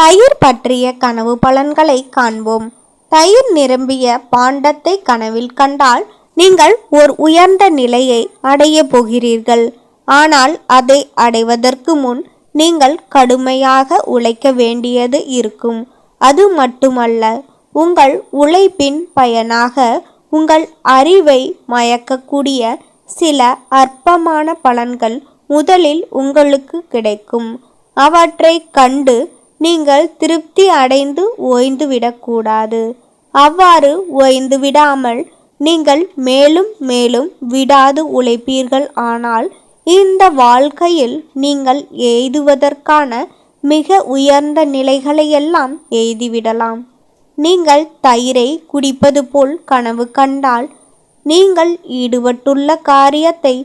தயிர் பற்றிய கனவு பலன்களை காண்போம். தயிர் நிரம்பிய பாண்டத்தை கனவில் கண்டால் நீங்கள் ஒரு உயர்ந்த நிலையை அடைய போகிறீர்கள். ஆனால் அதை அடைவதற்கு முன் நீங்கள் கடுமையாக உழைக்க வேண்டியது இருக்கும். அது மட்டுமல்ல, உங்கள் உழைப்பின் பயனாக உங்கள் அறிவை மயக்கக்கூடிய சில அற்பமான பலன்கள் முதலில் உங்களுக்கு கிடைக்கும். அவற்றை கண்டு நீங்கள் திருப்தி அடைந்து ஓய்ந்து விடக்கூடாது. அவ்வாறு ஓய்ந்து விடாமல் நீங்கள் மேலும் மேலும் விடாது உழைப்பீர்கள். ஆனால் இந்த வாழ்க்கையில் நீங்கள் எய்துவதற்கான மிக உயர்ந்த நிலைகளையெல்லாம் எய்திவிடலாம். நீங்கள் தயிரை குடிப்பது போல் கனவு கண்டால் நீங்கள் ஈடுபட்டுள்ள காரியத்தை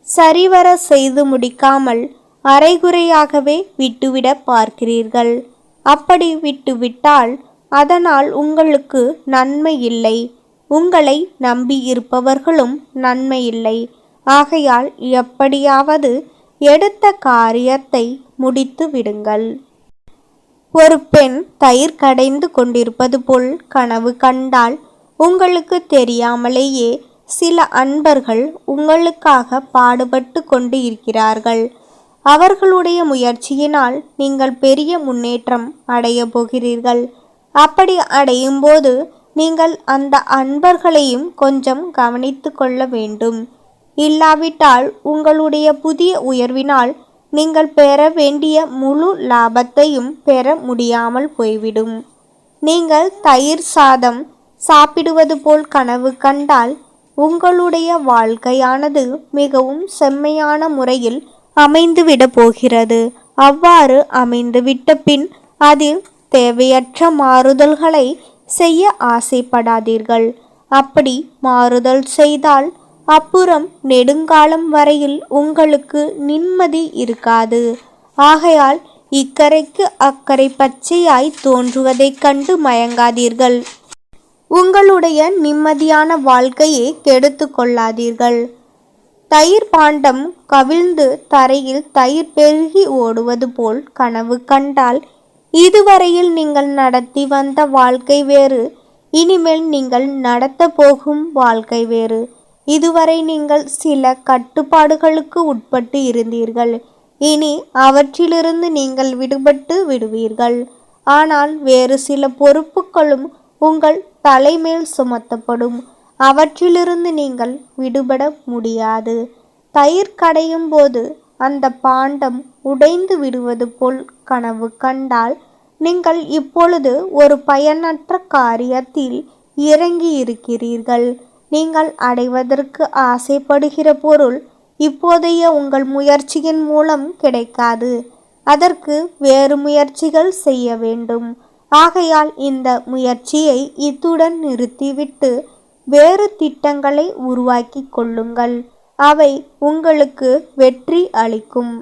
சரிவர செய்து முடிக்காமல் அரைகுறையாகவே விட்டுவிட பார்க்கிறீர்கள். அப்படி விட்டுவிட்டால் அதனால் உங்களுக்கு நன்மை இல்லை, உங்களை நம்பி இருப்பவர்களும் நன்மை இல்லை. ஆகையால் எப்படியாவது எடுத்த காரியத்தை முடித்து விடுங்கள். ஒரு பெண் தயிர் கடைந்து கொண்டிருப்பது போல் கனவு கண்டால் உங்களுக்கு தெரியாமலேயே சில அன்பர்கள் உங்களுக்காக பாடுபட்டு கொண்டு இருக்கிறார்கள். அவர்களுடைய முயற்சியினால் நீங்கள் பெரிய முன்னேற்றம் அடைய போகிறீர்கள். அப்படி அடையும் போது நீங்கள் அந்த அன்பர்களையும் கொஞ்சம் கவனித்து கொள்ள வேண்டும். இல்லாவிட்டால் உங்களுடைய புதிய உயர்வினால் நீங்கள் பெற வேண்டிய முழு லாபத்தையும் பெற முடியாமல் போய்விடும். நீங்கள் தயிர் சாதம் சாப்பிடுவது போல் கனவு கண்டால் உங்களுடைய வாழ்க்கையானது மிகவும் செம்மையான முறையில் அமைந்துவிட போகிறது. அவ்வாறு அமைந்துவிட்ட பின் அதில் தேவையற்ற மாறுதல்களை செய்ய ஆசைப்படாதீர்கள். அப்படி மாறுதல் செய்தால் அப்புறம் நெடுங்காலம் வரையில் உங்களுக்கு நிம்மதி இருக்காது. ஆகையால் இக்கரைக்கு அக்கறை பச்சையாய் தோன்றுவதைக் கண்டு மயங்காதீர்கள். உங்களுடைய நிம்மதியான வாழ்க்கையை கெடுத்து கொள்ளாதீர்கள். தயிர் பாண்டம் கவிழ்ந்து தரையில் தயிர் பெருகி ஓடுவது போல் கனவு கண்டால் இதுவரையில் நீங்கள் நடத்தி வந்த வாழ்க்கை வேறு, இனிமேல் நீங்கள் நடத்த போகும் வாழ்க்கை வேறு. இதுவரை நீங்கள் சில கட்டுப்பாடுகளுக்கு உட்பட்டு இருந்தீர்கள். இனி அவற்றிலிருந்து நீங்கள் விடுபட்டு விடுவீர்கள். ஆனால் வேறு சில பொறுப்புகளும் உங்கள் தலைமேல் சுமத்தப்படும். அவற்றிலிருந்து நீங்கள் விடுபட முடியாது. தயிர் கடையும் போது அந்த பாண்டம் உடைந்து விடுவது போல் கனவு கண்டால் நீங்கள் இப்பொழுது ஒரு பயனற்ற காரியத்தில் இறங்கி இருக்கிறீர்கள். நீங்கள் அடைவதற்கு ஆசைப்படுகிற பொருள் இப்போதைய உங்கள் முயற்சியின் மூலம் கிடைக்காது. அதற்கு வேறு முயற்சிகள் செய்ய வேண்டும். ஆகையால் இந்த முயற்சியை இத்துடன் நிறுத்திவிட்டு வேறு திட்டங்களை உருவாக்கி கொள்ளுங்கள். அவை உங்களுக்கு வெற்றி அளிக்கும்.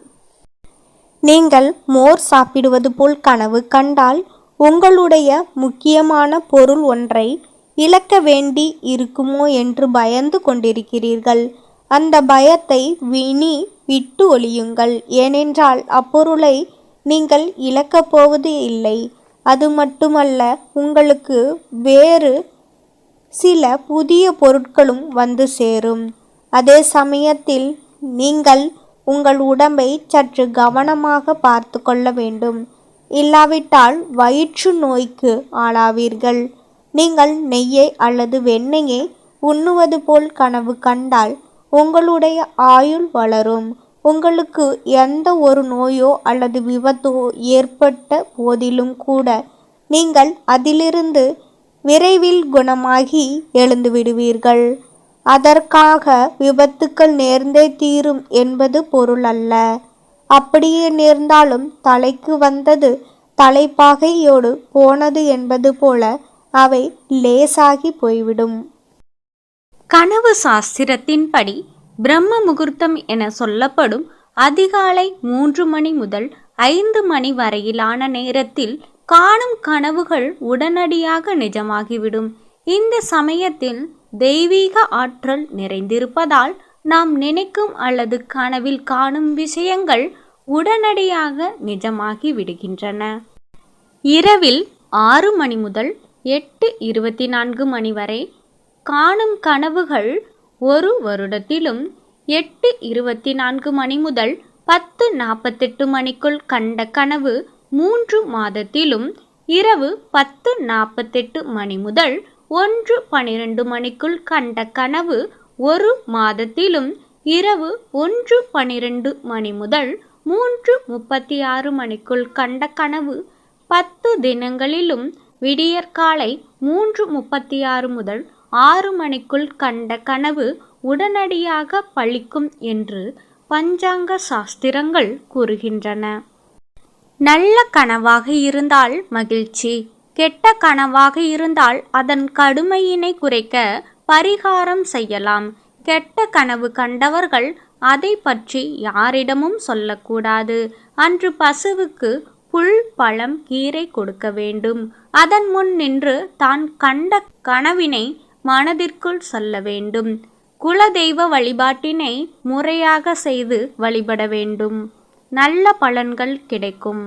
நீங்கள் மோர் சாப்பிடுவது போல் கனவு கண்டால் உங்களுடைய முக்கியமான பொருள் ஒன்றை இழக்க வேண்டி இருக்குமோ என்று பயந்து கொண்டிருக்கிறீர்கள். அந்த பயத்தை விட்டு ஒழியுங்கள். ஏனென்றால் அப்பொருளை நீங்கள் இழக்கப் போவது இல்லை. அது மட்டுமல்ல, உங்களுக்கு வேறு சில புதிய பொருட்களும் வந்து சேரும். அதே சமயத்தில் நீங்கள் உங்கள் உடம்பை சற்று கவனமாக பார்த்து கொள்ள வேண்டும். இல்லாவிட்டால் வயிற்று நோய்க்கு ஆளாவீர்கள். நீங்கள் நெய்யை அல்லது வெண்ணெயை உண்ணுவது போல் கனவு கண்டால் உங்களுடைய ஆயுள் வளரும். உங்களுக்கு எந்த ஒரு நோயோ அல்லது விபத்தோ ஏற்பட்ட போதிலும் கூட நீங்கள் அதிலிருந்து விரைவில் குணமாகி எழுந்து விடுவீர்கள். அதற்காக விபத்துக்கள் நேர்ந்தே தீரும் என்பது பொருள் அல்ல. அப்படியே நேர்ந்தாலும் தலைக்கு வந்தது தலைப்பாகையோடு போனது என்பது போல அவை லேசாகி போய்விடும். கனவு சாஸ்திரத்தின்படி பிரம்ம முகூர்த்தம் என சொல்லப்படும் அதிகாலை 3 மணி முதல் 5 மணி வரையிலான நேரத்தில் காணும் கனவுகள் உடனடியாக நிஜமாகிவிடும். இந்த சமயத்தில் தெய்வீக ஆற்றல் நிறைந்திருப்பதால் நாம் நினைக்கும் அல்லது கனவில் காணும் விஷயங்கள் உடனடியாக நிஜமாகி விடுகின்றன. இரவில் 6 மணி முதல் 8:24 மணி வரை காணும் கனவுகள் 1 வருடத்திலும், 8:24 மணி முதல் 10:48 மணிக்குள் கண்ட கனவு 3 மாதத்திலும், இரவு 10:48 மணி முதல் 1:12 மணிக்குள் கண்ட கனவு 1 மாதத்திலும், இரவு 1:12 மணி முதல் 3:36 மணிக்குள் கண்ட கனவு 10 தினங்களிலும், விடியற்காலை 3:36 முதல் 6 மணிக்குள் கண்ட கனவு உடனடியாக பலிக்கும் என்று பஞ்சாங்க சாஸ்திரங்கள் கூறுகின்றன. நல்ல கனவாக இருந்தால் மகிழ்ச்சி, கெட்ட கனவாக இருந்தால் அதன் கடுமையினை குறைக்க பரிகாரம் செய்யலாம். கெட்ட கனவு கண்டவர்கள் அதை பற்றி யாரிடமும் சொல்லக்கூடாது. அன்று பசுவுக்கு புல், பழம், கீரை கொடுக்க வேண்டும். அதன் முன் நின்று தான் கண்ட கனவினை மனதிற்குள் சொல்ல வேண்டும். குலதெய்வ வழிபாட்டினை முறையாக செய்து வழிபட வேண்டும். நல்ல பலன்கள் கிடைக்கும்.